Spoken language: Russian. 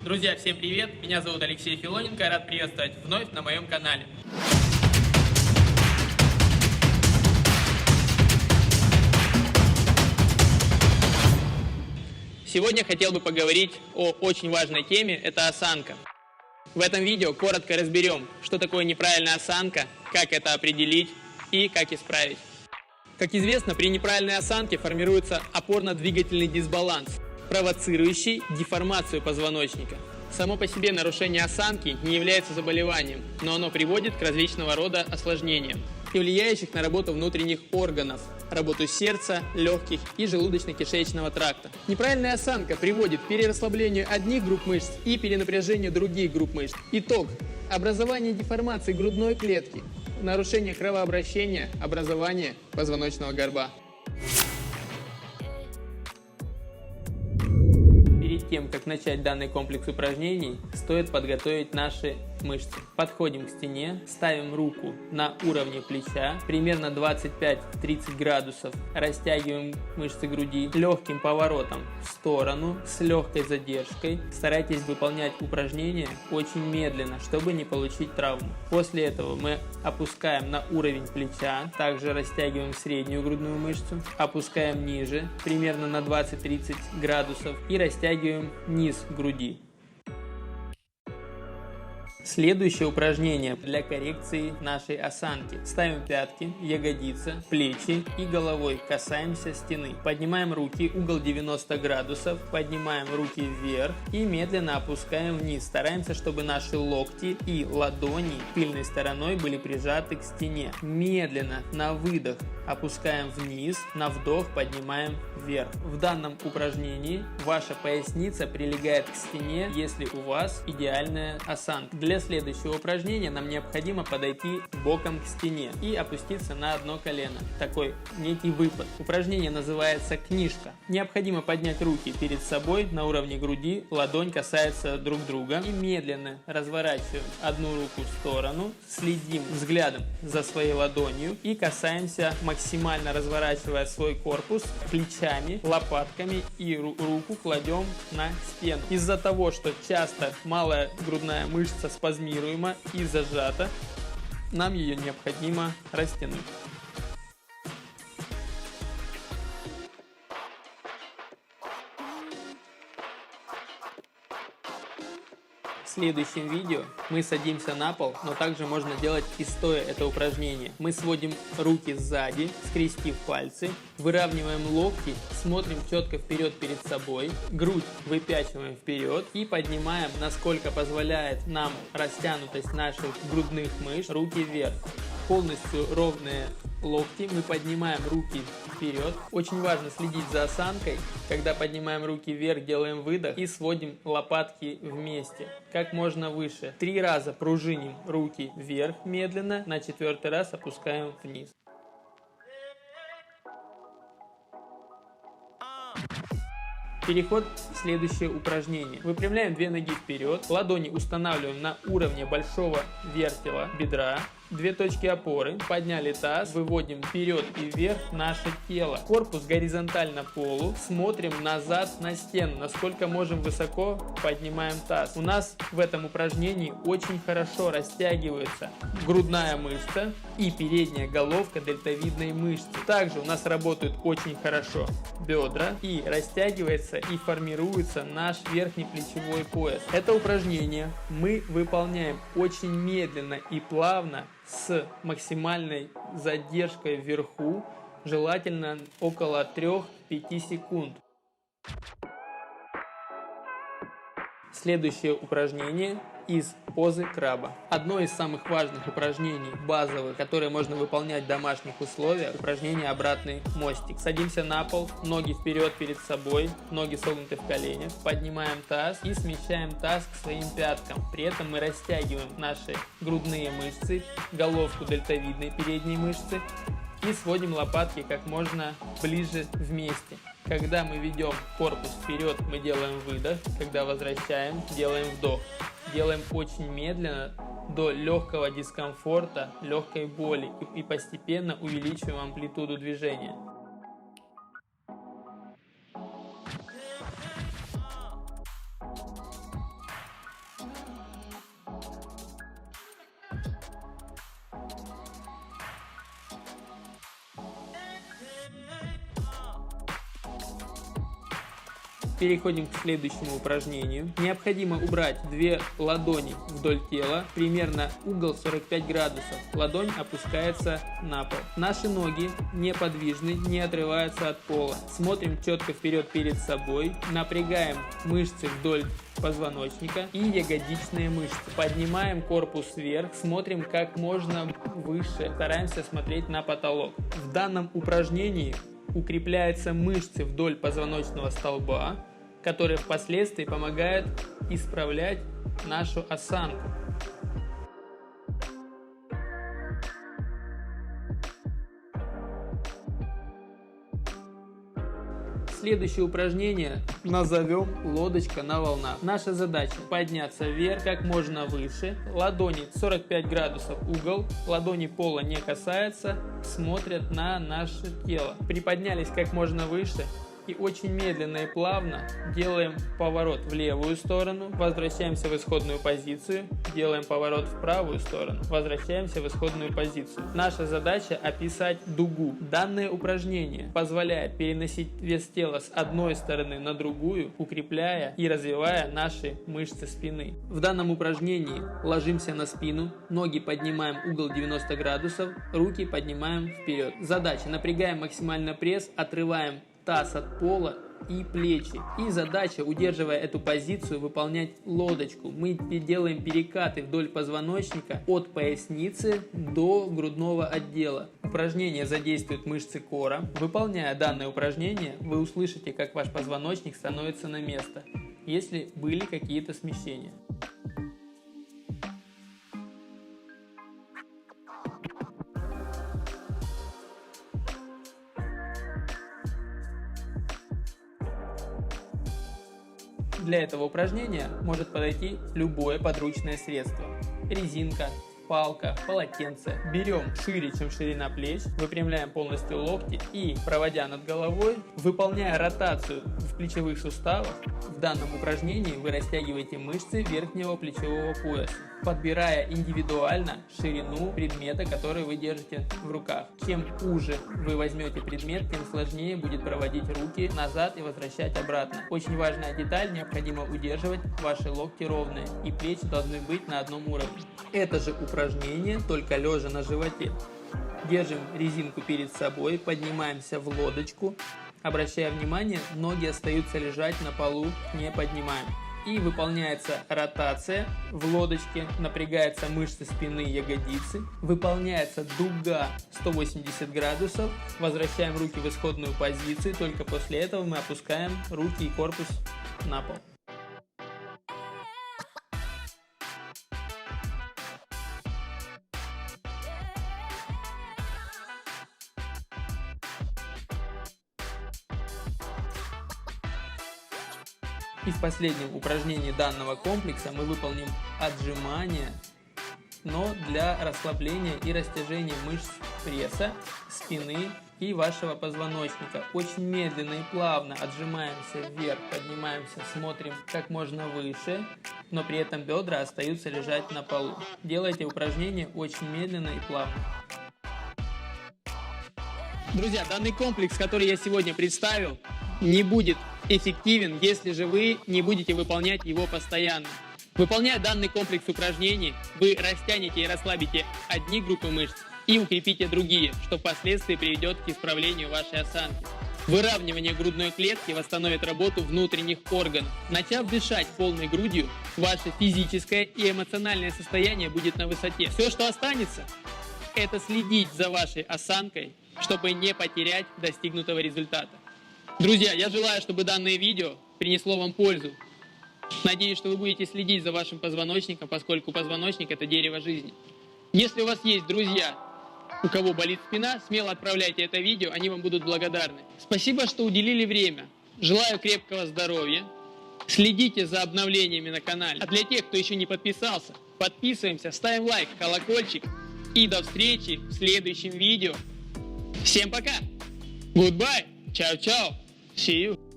Друзья, всем привет! Меня зовут Алексей Филоненко, рад приветствовать вновь на моем канале. Сегодня хотел бы поговорить о очень важной теме, это осанка. В этом видео коротко разберем, что такое неправильная осанка, как это определить и как исправить. Как известно, при неправильной осанке формируется опорно-двигательный дисбаланс, провоцирующий деформацию позвоночника. Само по себе нарушение осанки не является заболеванием, но оно приводит к различного рода осложнениям, и влияющих на работу внутренних органов, работу сердца, легких и желудочно-кишечного тракта. Неправильная осанка приводит к перерасслаблению одних групп мышц и перенапряжению других групп мышц. Итог – образование деформации грудной клетки, нарушение кровообращения, образование позвоночного горба. Перед тем, как начать данный комплекс упражнений, стоит подготовить наши мышцы. Подходим к стене, ставим руку на уровне плеча, примерно 25-30 градусов, растягиваем мышцы груди легким поворотом в сторону, с легкой задержкой. Старайтесь выполнять упражнения очень медленно, чтобы не получить травму. После этого мы опускаем на уровень плеча, также растягиваем среднюю грудную мышцу, опускаем ниже, примерно на 20-30 градусов и растягиваем низ груди. Следующее упражнение для коррекции нашей осанки. Ставим пятки, ягодицы, плечи и головой касаемся стены. Поднимаем руки, угол 90 градусов, поднимаем руки вверх и медленно опускаем вниз. Стараемся, чтобы наши локти и ладони тыльной стороной были прижаты к стене. Медленно на выдох опускаем вниз, на вдох поднимаем вверх. В данном упражнении ваша поясница прилегает к стене, если у вас идеальная осанка. Для следующего упражнения нам необходимо подойти боком к стене и опуститься на одно колено. Такой некий выпад. Упражнение называется книжка. Необходимо поднять руки перед собой на уровне груди, ладонь касается друг друга и медленно разворачиваем одну руку в сторону, следим взглядом за своей ладонью и касаемся, максимально разворачивая свой корпус плечами, лопатками и руку кладем на стену. Из-за того, что часто малая грудная мышца спазмируема и зажата, нам ее необходимо растянуть. В следующем видео мы садимся на пол, но также можно делать и стоя это упражнение. Мы сводим руки сзади, скрестив пальцы, выравниваем локти, смотрим четко вперед перед собой, грудь выпячиваем вперед и поднимаем, насколько позволяет нам растянутость наших грудных мышц, руки вверх. Полностью ровные локти, мы поднимаем руки вперед. Очень важно следить за осанкой. Когда поднимаем руки вверх, делаем выдох и сводим лопатки вместе, как можно выше. 3 раза пружиним руки вверх медленно, на 4-й раз опускаем вниз. Переход в следующее упражнение. Выпрямляем 2 ноги вперед, ладони устанавливаем на уровне большого вертела бедра. 2 точки опоры, подняли таз, выводим вперед и вверх наше тело. Корпус горизонтально полу, смотрим назад на стену, насколько можем высоко поднимаем таз. У нас в этом упражнении очень хорошо растягивается грудная мышца и передняя головка дельтовидной мышцы. Также у нас работают очень хорошо бедра и растягивается и формируется наш верхний плечевой пояс. Это упражнение мы выполняем очень медленно и плавно, с максимальной задержкой вверху, желательно около 3-5 секунд. Следующее упражнение из позы краба. Одно из самых важных упражнений, базовых, которые можно выполнять в домашних условиях, упражнение обратный мостик. Садимся на пол, ноги вперед перед собой, ноги согнуты в коленях, поднимаем таз и смещаем таз к своим пяткам. При этом мы растягиваем наши грудные мышцы, головку дельтовидной передней мышцы и сводим лопатки как можно ближе вместе. Когда мы ведем корпус вперед, мы делаем выдох. Когда возвращаем, делаем вдох. Делаем очень медленно, до легкого дискомфорта, легкой боли и постепенно увеличиваем амплитуду движения. Переходим к следующему упражнению. Необходимо убрать 2 ладони вдоль тела, примерно угол 45 градусов. Ладонь опускается на пол. Наши ноги неподвижны, не отрываются от пола. Смотрим четко вперед перед собой, напрягаем мышцы вдоль позвоночника и ягодичные мышцы. Поднимаем корпус вверх, смотрим как можно выше, стараемся смотреть на потолок. В данном упражнении укрепляются мышцы вдоль позвоночного столба, которые впоследствии помогают исправлять нашу осанку. Следующее упражнение назовем лодочка на волнах. Наша задача подняться вверх как можно выше, ладони 45 градусов угол, ладони пола не касаются, смотрят на наше тело. Приподнялись как можно выше и очень медленно и плавно делаем поворот в левую сторону, возвращаемся в исходную позицию, делаем поворот в правую сторону, возвращаемся в исходную позицию. Наша задача описать дугу. Данное упражнение позволяет переносить вес тела с одной стороны на другую, укрепляя и развивая наши мышцы спины. В данном упражнении ложимся на спину, ноги поднимаем угол 90 градусов, руки поднимаем вперед. Задача: напрягаем максимально пресс, отрываем таз от пола и плечи. И задача, удерживая эту позицию, выполнять лодочку. Мы делаем перекаты вдоль позвоночника от поясницы до грудного отдела. Упражнение задействует мышцы кора. Выполняя данное упражнение, вы услышите, как ваш позвоночник становится на место, если были какие-то смещения. Для этого упражнения может подойти любое подручное средство. Резинка, палка, полотенце. Берем шире, чем ширина плеч, выпрямляем полностью локти и, проводя над головой, выполняя ротацию в плечевых суставах, в данном упражнении вы растягиваете мышцы верхнего плечевого пояса, подбирая индивидуально ширину предмета, который вы держите в руках. Чем уже вы возьмете предмет, тем сложнее будет проводить руки назад и возвращать обратно. Очень важная деталь: необходимо удерживать ваши локти ровные и плечи должны быть на одном уровне. Это же упражнение, только лежа на животе. Держим резинку перед собой, поднимаемся в лодочку. Обращая внимание, ноги остаются лежать на полу, не поднимаем. И выполняется ротация в лодочке, напрягаются мышцы спины и ягодицы, выполняется дуга 180 градусов, возвращаем руки в исходную позицию, только после этого мы опускаем руки и корпус на пол. И в последнем упражнении данного комплекса мы выполним отжимания, но для расслабления и растяжения мышц пресса, спины и вашего позвоночника. Очень медленно и плавно отжимаемся вверх, поднимаемся, смотрим как можно выше, но при этом бедра остаются лежать на полу. Делайте упражнение очень медленно и плавно. Друзья, данный комплекс, который я сегодня представил, не будет эффективен, если же вы не будете выполнять его постоянно. Выполняя данный комплекс упражнений, вы растянете и расслабите одни группы мышц и укрепите другие, что впоследствии приведет к исправлению вашей осанки. Выравнивание грудной клетки восстановит работу внутренних органов. Начав дышать полной грудью, ваше физическое и эмоциональное состояние будет на высоте. Все, что останется, это следить за вашей осанкой, чтобы не потерять достигнутого результата. Друзья, я желаю, чтобы данное видео принесло вам пользу. Надеюсь, что вы будете следить за вашим позвоночником, поскольку позвоночник – это дерево жизни. Если у вас есть друзья, у кого болит спина, смело отправляйте это видео, они вам будут благодарны. Спасибо, что уделили время. Желаю крепкого здоровья. Следите за обновлениями на канале. А для тех, кто еще не подписался, подписываемся, ставим лайк, колокольчик. И до встречи в следующем видео. Всем пока! Goodbye! Ciao, ciao! See you!